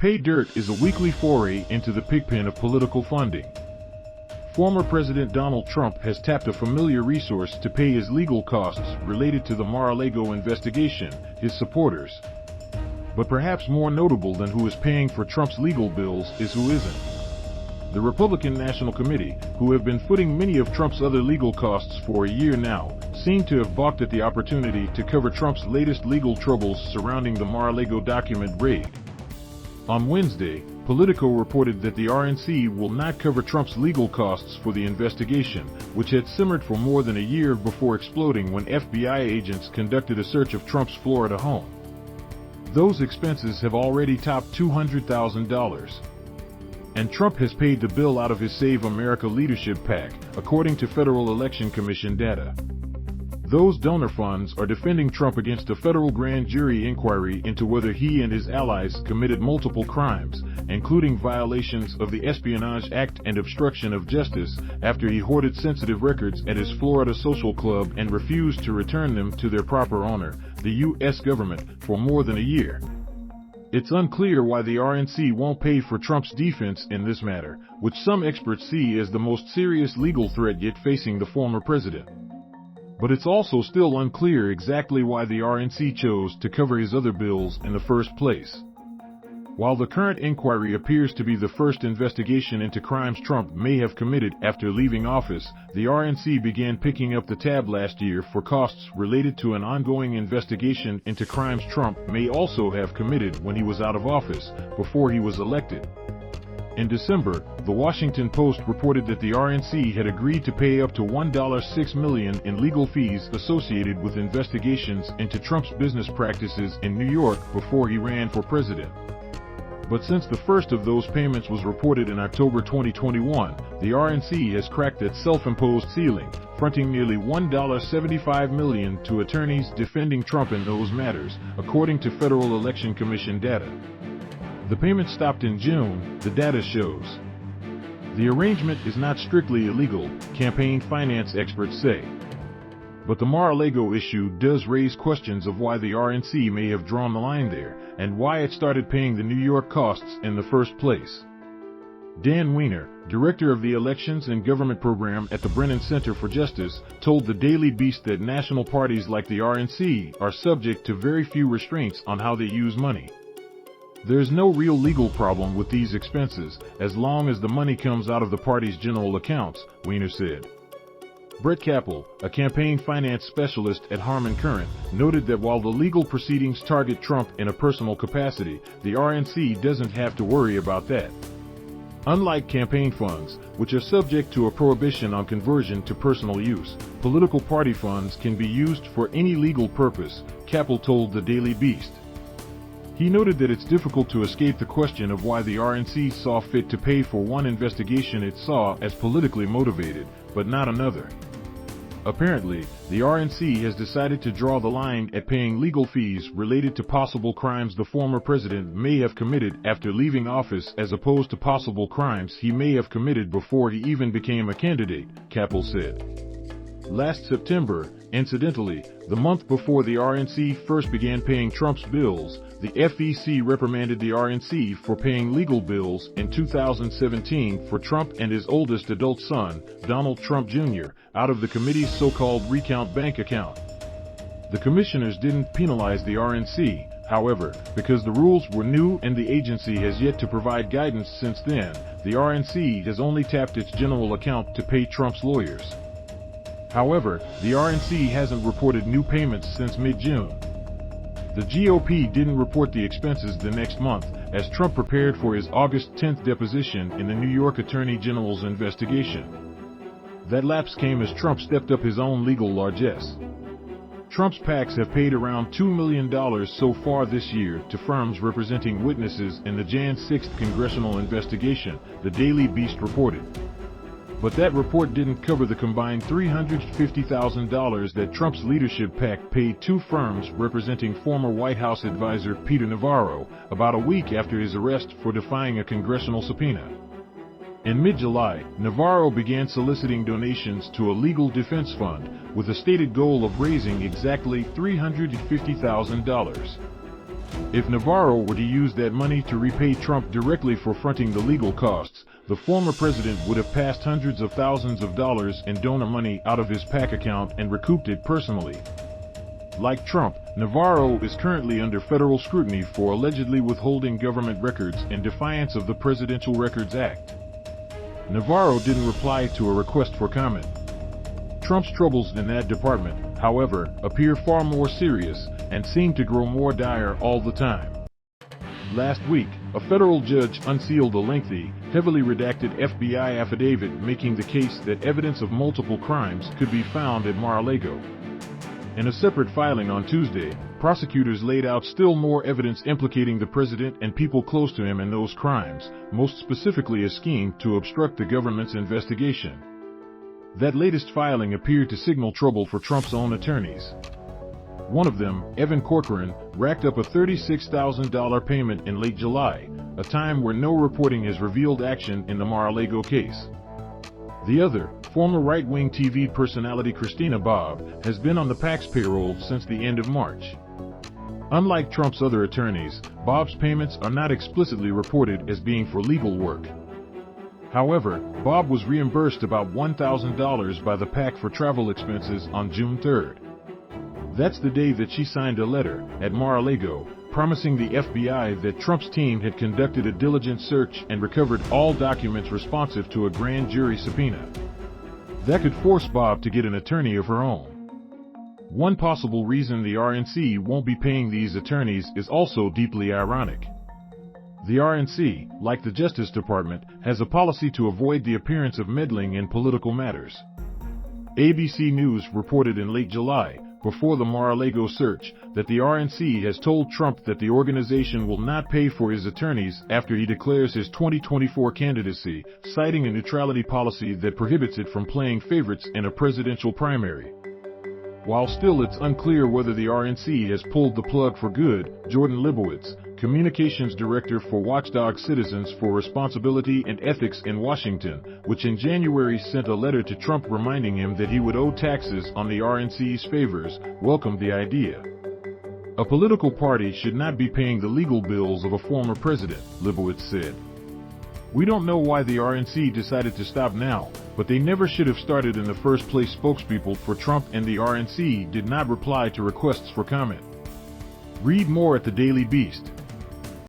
Pay dirt is a weekly foray into the pigpen of political funding. Former President Donald Trump has tapped a familiar resource to pay his legal costs related to the Mar-a-Lago investigation, his supporters. But perhaps more notable than who is paying for Trump's legal bills is who isn't. The Republican National Committee, who have been footing many of Trump's other legal costs for a year now, seem to have balked at the opportunity to cover Trump's latest legal troubles surrounding the Mar-a-Lago document raid. On Wednesday, Politico reported that the RNC will not cover Trump's legal costs for the investigation, which had simmered for more than a year before exploding when FBI agents conducted a search of Trump's Florida home. Those expenses have already topped $200,000. And Trump has paid the bill out of his Save America Leadership PAC, according to Federal Election Commission data. Those donor funds are defending Trump against a federal grand jury inquiry into whether he and his allies committed multiple crimes, including violations of the Espionage Act and obstruction of justice, after he hoarded sensitive records at his Florida social club and refused to return them to their proper owner, the U.S. government, for more than a year. It's unclear why the RNC won't pay for Trump's defense in this matter, which some experts see as the most serious legal threat yet facing the former president. But it's also still unclear exactly why the RNC chose to cover his other bills in the first place. While the current inquiry appears to be the first investigation into crimes Trump may have committed after leaving office, the RNC began picking up the tab last year for costs related to an ongoing investigation into crimes Trump may also have committed when he was out of office, before he was elected. In December, The Washington Post reported that the RNC had agreed to pay up to $1.6 million in legal fees associated with investigations into Trump's business practices in New York before he ran for president. But since the first of those payments was reported in October 2021, the RNC has cracked that self-imposed ceiling, fronting nearly $1.75 million to attorneys defending Trump in those matters, according to Federal Election Commission data. The payment stopped in June, the data shows. The arrangement is not strictly illegal, campaign finance experts say. But the Mar-a-Lago issue does raise questions of why the RNC may have drawn the line there, and why it started paying the New York costs in the first place. Dan Weiner, director of the Elections and Government Program at the Brennan Center for Justice, told the Daily Beast that national parties like the RNC are subject to very few restraints on how they use money. There's no real legal problem with these expenses, as long as the money comes out of the party's general accounts, Weiner said. Brett Kappel, a campaign finance specialist at Harmon Curran, noted that while the legal proceedings target Trump in a personal capacity, the RNC doesn't have to worry about that. Unlike campaign funds, which are subject to a prohibition on conversion to personal use, political party funds can be used for any legal purpose, Kappel told the Daily Beast. He noted that it's difficult to escape the question of why the RNC saw fit to pay for one investigation it saw as politically motivated, but not another. Apparently, the RNC has decided to draw the line at paying legal fees related to possible crimes the former president may have committed after leaving office as opposed to possible crimes he may have committed before he even became a candidate, Kappel said. Last September, incidentally, the month before the RNC first began paying Trump's bills, the FEC reprimanded the RNC for paying legal bills in 2017 for Trump and his oldest adult son, Donald Trump Jr., out of the committee's so-called recount bank account. The commissioners didn't penalize the RNC, however, because the rules were new and the agency has yet to provide guidance since then. The RNC has only tapped its general account to pay Trump's lawyers. However, the RNC hasn't reported new payments since mid-June. The GOP didn't report the expenses the next month, as Trump prepared for his August 10th deposition in the New York Attorney General's investigation. That lapse came as Trump stepped up his own legal largesse. Trump's PACs have paid around $2 million so far this year to firms representing witnesses in the Jan 6th congressional investigation, the Daily Beast reported. But that report didn't cover the combined $350,000 that Trump's leadership PAC paid two firms representing former White House advisor Peter Navarro, about a week after his arrest for defying a congressional subpoena. In mid-July, Navarro began soliciting donations to a legal defense fund, with a stated goal of raising exactly $350,000. If Navarro were to use that money to repay Trump directly for fronting the legal costs, the former president would have passed hundreds of thousands of dollars in donor money out of his PAC account and recouped it personally. Like Trump, Navarro is currently under federal scrutiny for allegedly withholding government records in defiance of the Presidential Records Act. Navarro didn't reply to a request for comment. Trump's troubles in that department, however, appear far more serious and seem to grow more dire all the time. Last week, a federal judge unsealed a lengthy, heavily redacted FBI affidavit making the case that evidence of multiple crimes could be found at Mar-a-Lago. In a separate filing on Tuesday, prosecutors laid out still more evidence implicating the president and people close to him in those crimes, most specifically a scheme to obstruct the government's investigation. That latest filing appeared to signal trouble for Trump's own attorneys. One of them, Evan Corcoran, racked up a $36,000 payment in late July, a time where no reporting has revealed action in the Mar-a-Lago case. The other, former right-wing TV personality Christina Bobb, has been on the PAC's payroll since the end of March. Unlike Trump's other attorneys, Bobb's payments are not explicitly reported as being for legal work. However, Bobb was reimbursed about $1,000 by the PAC for travel expenses on June 3rd. That's the day that she signed a letter, at Mar-a-Lago, promising the FBI that Trump's team had conducted a diligent search and recovered all documents responsive to a grand jury subpoena. That could force Bobb to get an attorney of her own. One possible reason the RNC won't be paying these attorneys is also deeply ironic. The RNC, like the Justice Department, has a policy to avoid the appearance of meddling in political matters. ABC News reported in late July, before the Mar-a-Lago search, that the RNC has told Trump that the organization will not pay for his attorneys after he declares his 2024 candidacy, citing a neutrality policy that prohibits it from playing favorites in a presidential primary. While still it's unclear whether the RNC has pulled the plug for good, Jordan Libowitz, communications director for Watchdog Citizens for Responsibility and Ethics in Washington, which in January sent a letter to Trump reminding him that he would owe taxes on the RNC's favors, welcomed the idea. A political party should not be paying the legal bills of a former president, Libowitz said. We don't know why the RNC decided to stop now, but they never should have started in the first place. Spokespeople for Trump and the RNC did not reply to requests for comment. Read more at the Daily Beast.